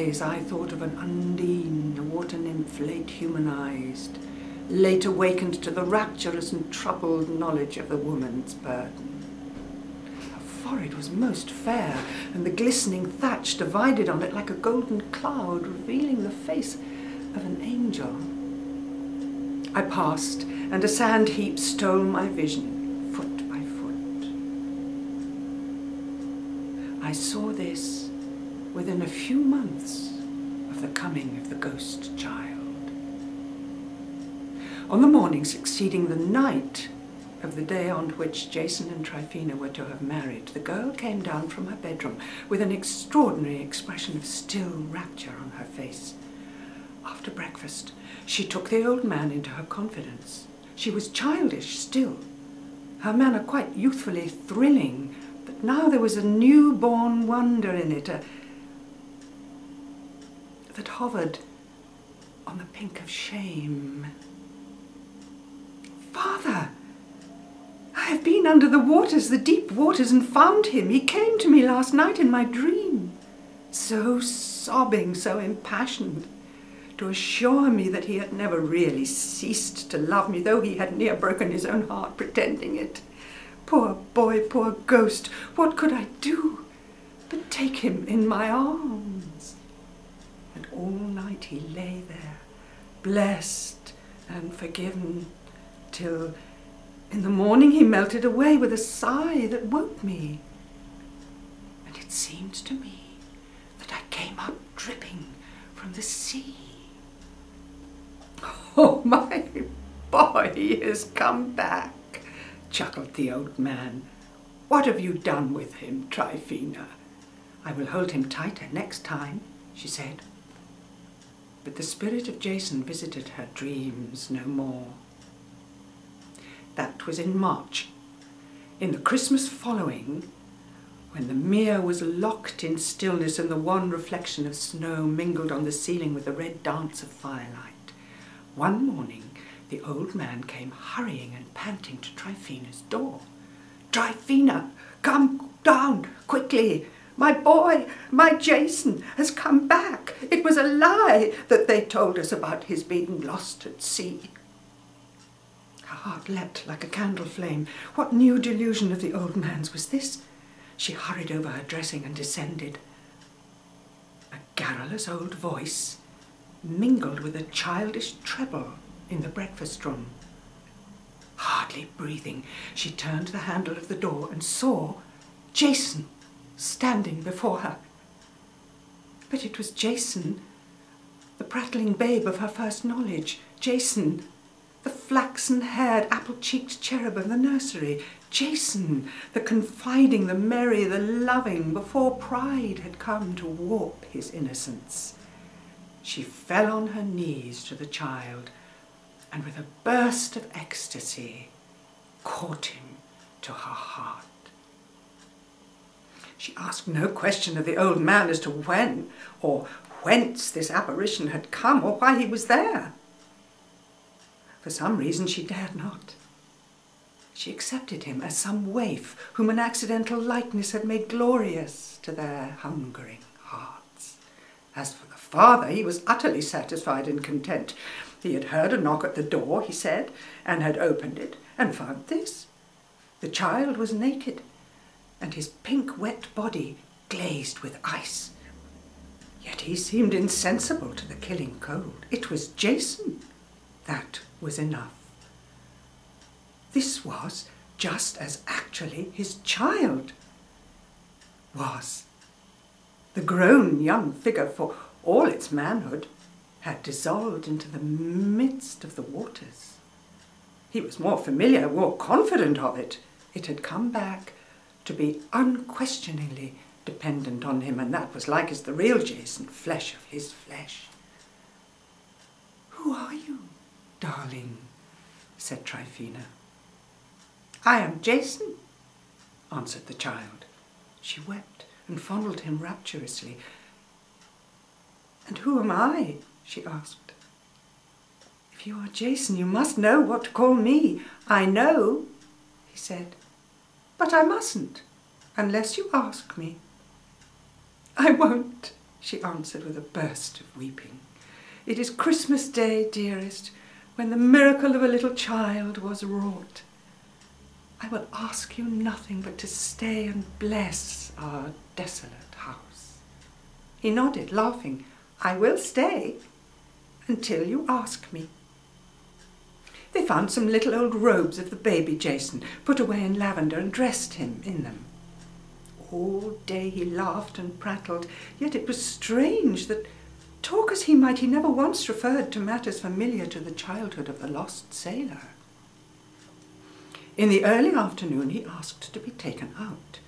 days I thought of an Undine, a water nymph late humanized, late awakened to the rapturous and troubled knowledge of the woman's burden. Her forehead was most fair, and the glistening thatch divided on it like a golden cloud, revealing the face of an angel. I passed, and a sand heap stole my vision, foot by foot. I saw this within a few months of the coming of the ghost child. On the morning succeeding the night of the day on which Jason and Tryphena were to have married, the girl came down from her bedroom with an extraordinary expression of still rapture on her face. After breakfast, she took the old man into her confidence. She was childish still, her manner quite youthfully thrilling, but now there was a new-born wonder in it, that hovered on the pink of shame. "Father, I have been under the waters, the deep waters, and found him. He came to me last night in my dream, so sobbing, so impassioned, to assure me that he had never really ceased to love me, though he had near broken his own heart pretending it. Poor boy, poor ghost, what could I do but take him in my arms? And all night he lay there, blessed and forgiven, till in the morning he melted away with a sigh that woke me. And it seemed to me that I came up dripping from the sea." "Oh, my boy, he has come back," chuckled the old man. "What have you done with him, Tryphena?" "I will hold him tighter next time," she said. But the spirit of Jason visited her dreams no more. That was in March. In the Christmas following, when the mere was locked in stillness and the wan reflection of snow mingled on the ceiling with the red dance of firelight, one morning the old man came hurrying and panting to Tryphena's door. "Tryphena, come down quickly! My boy, my Jason, has come back. It was a lie that they told us about his being lost at sea." Her heart leapt like a candle flame. What new delusion of the old man's was this? She hurried over her dressing and descended. A garrulous old voice mingled with a childish treble in the breakfast room. Hardly breathing, she turned the handle of the door and saw Jason standing before her. But it was Jason, the prattling babe of her first knowledge. Jason, the flaxen-haired, apple-cheeked cherub of the nursery. Jason, the confiding, the merry, the loving, before pride had come to warp his innocence. She fell on her knees to the child, and with a burst of ecstasy, caught him to her heart. She asked no question of the old man as to when or whence this apparition had come, or why he was there. For some reason she dared not. She accepted him as some waif whom an accidental likeness had made glorious to their hungering hearts. As for the father, he was utterly satisfied and content. He had heard a knock at the door, he said, and had opened it, and found this. The child was naked, and his pink wet body glazed with ice. Yet he seemed insensible to the killing cold. It was Jason. That was enough. This was just as actually his child was. The grown young figure, for all its manhood, had dissolved into the midst of the waters. He was more familiar, more confident of it. It had come back to be unquestioningly dependent on him, and that was like as the real Jason, flesh of his flesh. "Who are you, darling?" said Tryphena. "I am Jason," answered the child. She wept and fondled him rapturously. "And who am I?" she asked. "If you are Jason, you must know what to call me." "I know," he said, "but I mustn't, unless you ask me." "I won't," she answered with a burst of weeping. "It is Christmas Day, dearest, when the miracle of a little child was wrought. I will ask you nothing but to stay and bless our desolate house." He nodded, laughing. "I will stay until you ask me." They found some little old robes of the baby Jason, put away in lavender, and dressed him in them. All day he laughed and prattled, yet it was strange that, talk as he might, he never once referred to matters familiar to the childhood of the lost sailor. In the early afternoon he asked to be taken out,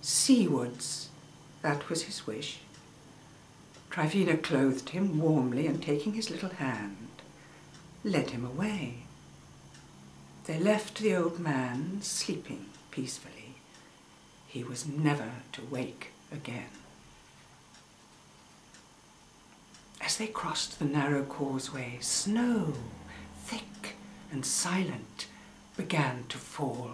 seawards. That was his wish. Tryphena clothed him warmly, and taking his little hand, led him away. They left the old man sleeping peacefully. He was never to wake again. As they crossed the narrow causeway, snow, thick and silent, began to fall.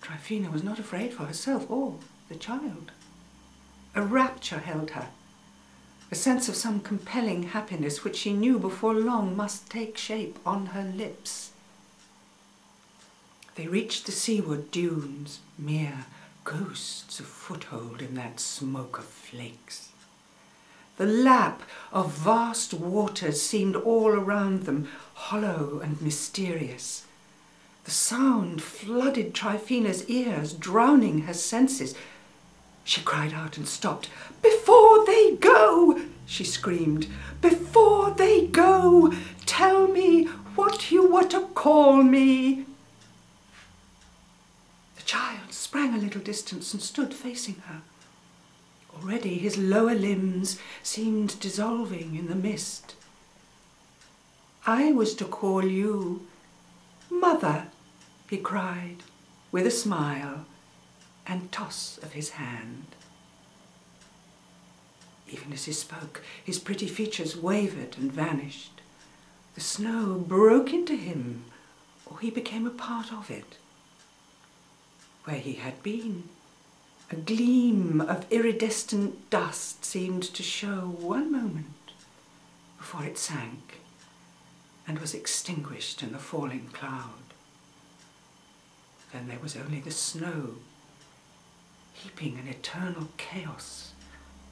Tryphena was not afraid for herself or the child. A rapture held her, a sense of some compelling happiness which she knew before long must take shape on her lips. They reached the seaward dunes, mere ghosts of foothold in that smoke of flakes. The lap of vast waters seemed all around them, hollow and mysterious. The sound flooded Tryphena's ears, drowning her senses. She cried out and stopped. "Before they go," she screamed, "before they go, tell me what you were to call me." The child sprang a little distance and stood facing her. Already his lower limbs seemed dissolving in the mist. "I was to call you Mother," he cried, with a smile and toss of his hand. Even as he spoke, his pretty features wavered and vanished. The snow broke into him, or he became a part of it. Where he had been, a gleam of iridescent dust seemed to show one moment before it sank and was extinguished in the falling cloud. Then there was only the snow, heaping an eternal chaos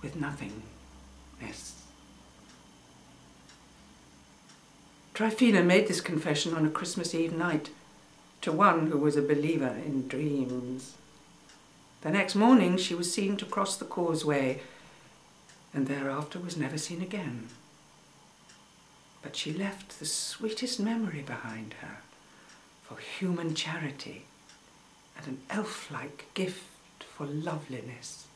with nothingness. Tryphena made this confession on a Christmas Eve night to one who was a believer in dreams. The next morning she was seen to cross the causeway, and thereafter was never seen again. But she left the sweetest memory behind her for human charity and an elf-like gift for loveliness.